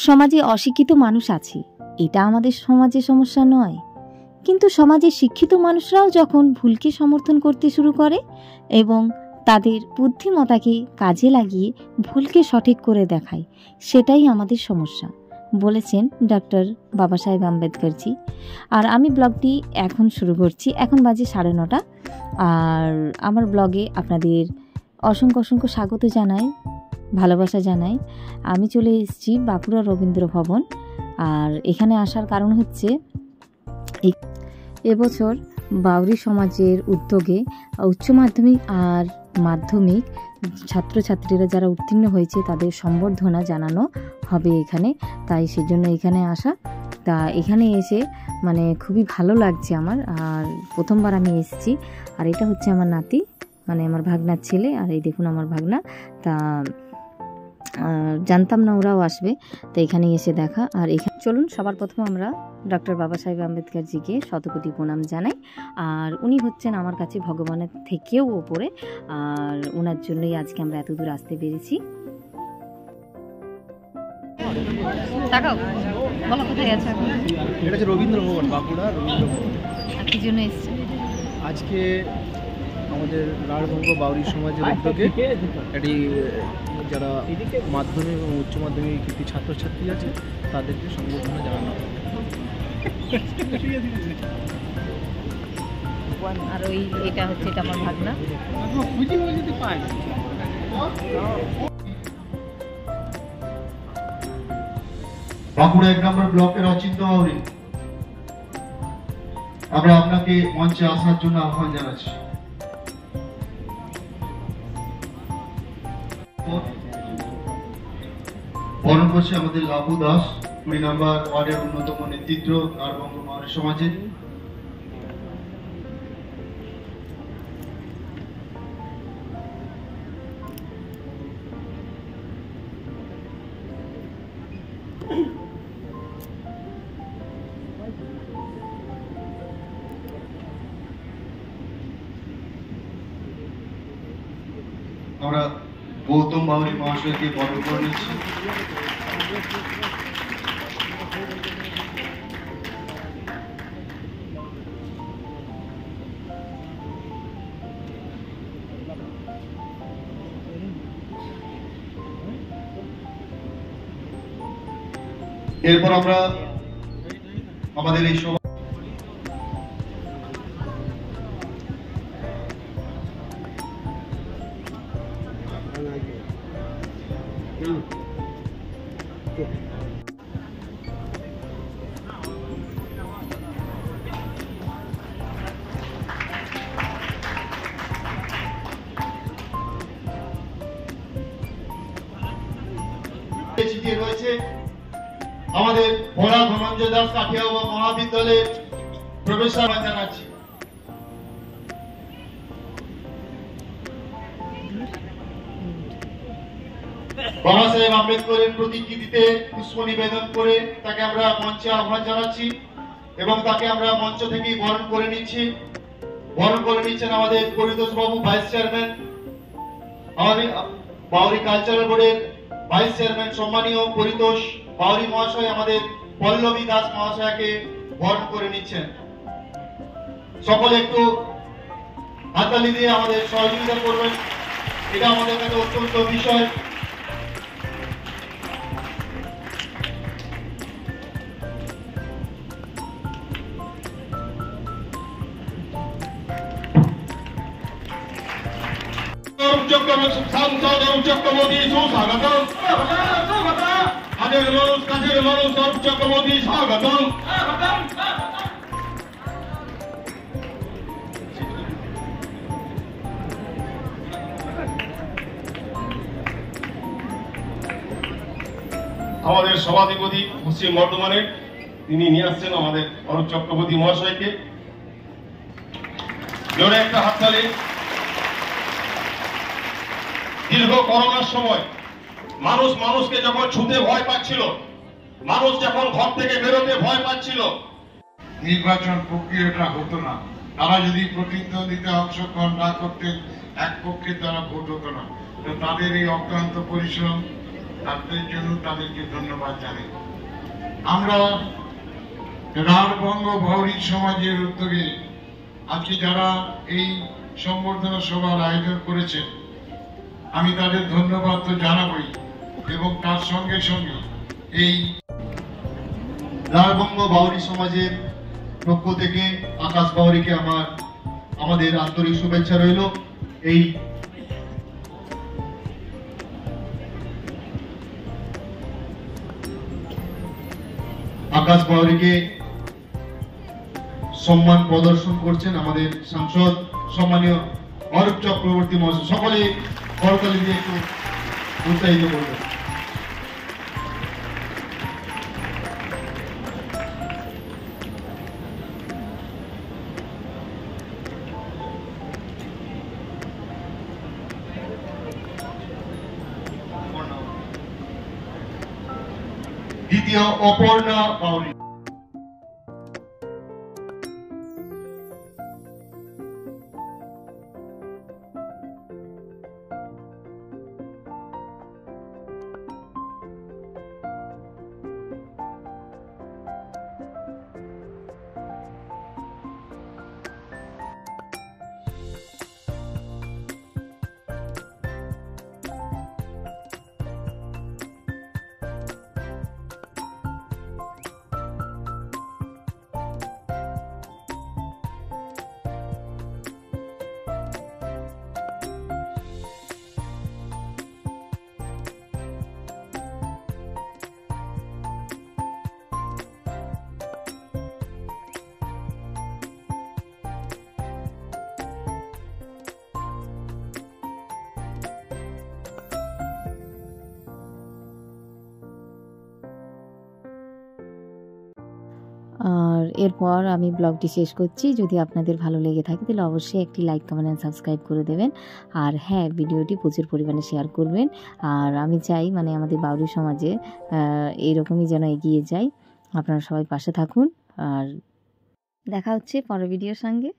সমাজে অশিক্ষিত মানুষ আছে, এটা আমাদের সমাজে সমস্যা নয়। কিন্তু সমাজে শিক্ষিত মানুষরাও যখন ভুলকে সমর্থন করতে শুরু করে এবং তাদের বুদ্ধিমত্তাকে কাজে লাগিয়ে ভুলকে সঠিক করে দেখায়, সেটাই আমাদের সমস্যা, বলেছেন ডক্টর বাবা সাহেব আম্বেদকরজি। আর আমি ব্লগটি এখন শুরু করছি। এখন বাজে 9:30। আর আমার ব্লগে আপনাদের অসংখ্য অসংখ্য স্বাগত জানাই, ভালোবাসা জানাই। আমি চলে এসেছি বাঁকুড়া রবীন্দ্র ভবন। আর এখানে আসার কারণ হচ্ছে এবছর বাউরি সমাজের উদ্যোগে উচ্চ মাধ্যমিক আর মাধ্যমিক ছাত্রছাত্রীরা যারা উত্তীর্ণ হয়েছে তাদের সম্বর্ধনা জানানো হবে এখানে, তাই সেজন্য এখানে আসা। তা এখানে এসে মানে খুবই ভালো লাগছে আমার। আর প্রথমবার আমি এসেছি। আর এটা হচ্ছে আমার নাতি, মানে আমার ভাগনার ছেলে। আর এই দেখুন আমার ভাগনা। তা জানতাম না ওরাও আসবে, তো এখানে এসে দেখা। আর এখানে চলুন সবার প্রথমে আমরা ডক্টর বাবা সাহেব আম্বেদকরজিকে শতকোটি প্রণাম জানাই। আর উনি হচ্ছেন আমার কাছে ভগবানের থেকেও ওপরে, আর ওনার জন্যই আজকে আমরা এত দূর আসতে পেরেছি। এটা হচ্ছে রবীন্দ্র ভবন, বাঁকুড়া রবীন্দ্র ভবন। কি জন্য এসেছে? আজকে আমাদের রাঢ়বঙ্গ বাউরি সমাজের উদ্যোগে একটি যারা মাধ্যমিক এবং উচ্চ মাধ্যমিক কৃতি ছাত্রছাত্রী আছে তাদেরকে সম্বর্ধনা জানানো হবে। আর ওই এটা হচ্ছে, এটা আমার ভাগনা। বাঁকুড়া 1 নম্বর ব্লকের অচিন্ত বাউরি, আমরা আপনাকে মঞ্চে আসার জন্য আহ্বান জানাচ্ছি। বরণ করছে আমাদের লাভু দাস, 20 নম্বর ওয়ার্ডের অন্যতম নেতৃত্ব রাঢ়বঙ্গ বাউরি সমাজের। আমরা গৌতম বাউরি মহাশয়কে বরণ করে নিচ্ছি। এরপর আমরা আমাদের এই সভা ছিটিয়ে রয়েছে আমাদের ভোলা ধনঞ্জয় দাস কাঠিয়াবা মহাবিদ্যালয়ের প্রফেসর জানাচ্ছি। বাবা সাহেব আম্বেদকরের প্রতিকৃতিতে পুষ্প নিবেদন করে তাকে আমরা মঞ্চে আহ্বান জানাচ্ছি এবং তাকে আমরা মঞ্চ থেকেই বরণ করে নিচ্ছি। বরণ করে নিচ্ছেন আমাদের পরিতোষ বাবু, ভাইস চেয়ারম্যান, আমাদের বাউরি কালচারাল বোর্ডের ভাইস চেয়ারম্যান সম্মানীয় পরিতোষ বাউরি মহাশয় আমাদের পল্লবী দাস মহাশয়কে বরণ করে নিচ্ছেন। সকলে একটু হাততালি দিয়ে আমাদের সহযোগিতা করবেন, এটা আমাদের কাছে অত্যন্ত বিষয়। সাংসদ অরূপ চক্রবর্তী সুস্বাগতম। কাজের মানুষ অরূপ চক্রবর্তী স্বাগতম। আমাদের সভাধিপতি পশ্চিম বর্ধমানের, তিনি নিয়ে আসছেন আমাদের অরূপ চক্রবর্তী মহাশয়কে। জোরে একটা হাততালি। দীর্ঘ করোনার সময় মানুষকে যখন ছুতে ভয় পাচ্ছিল, মানুষ যখন ঘর থেকে বেরোতে ভয় পাচ্ছিল, নির্বাচন প্রক্রিয়াটা হতো না। তারা যদি প্রতিদ্বন্দ্বিতা অংশগ্রহণ না করতেন, এক পক্ষে তারা ভোট হতো না। তাদের এই অক্লান্ত পরিশ্রম তাদের জন্য তাদেরকে ধন্যবাদ জানাই। আমরা রাঢ়বঙ্গ বাউরি সমাজের উদ্যোগে আজকে যারা এই সম্বর্ধনা সভার আয়োজন করেছেন, আমি তাদের ধন্যবাদ তো জানাবই, এবং তার সঙ্গে সঙ্গে এই রাঢ়বঙ্গ বাউরি সমাজের পক্ষ থেকে আকাশ বাউরিকে আমাদের আন্তরিক শুভেচ্ছা রইল। এই আকাশ বাউরিকে সম্মান প্রদর্শন করছেন আমাদের সাংসদ সম্মানীয় অরূপ চক্রবর্তী মহাশয়। সকলে করতালি দিয়ে একটু উৎসাহিত করবেন। দ্বিতীয় অপর্ণা বাউরি। আর এরপর আমি ব্লগটি শেষ করছি। যদি আপনাদের ভালো লেগে থাকে তাহলে অবশ্যই একটি লাইক, কমেন্ট অ্যান্ড সাবস্ক্রাইব করে দেবেন। আর হ্যাঁ, ভিডিওটি প্রচুর পরিমাণে শেয়ার করবেন। আর আমি চাই আমাদের বাউরি সমাজে এরকমই যেন এগিয়ে যায়। আপনারা সবাই পাশে থাকুন। আর দেখা হচ্ছে পরের ভিডিওর সঙ্গে।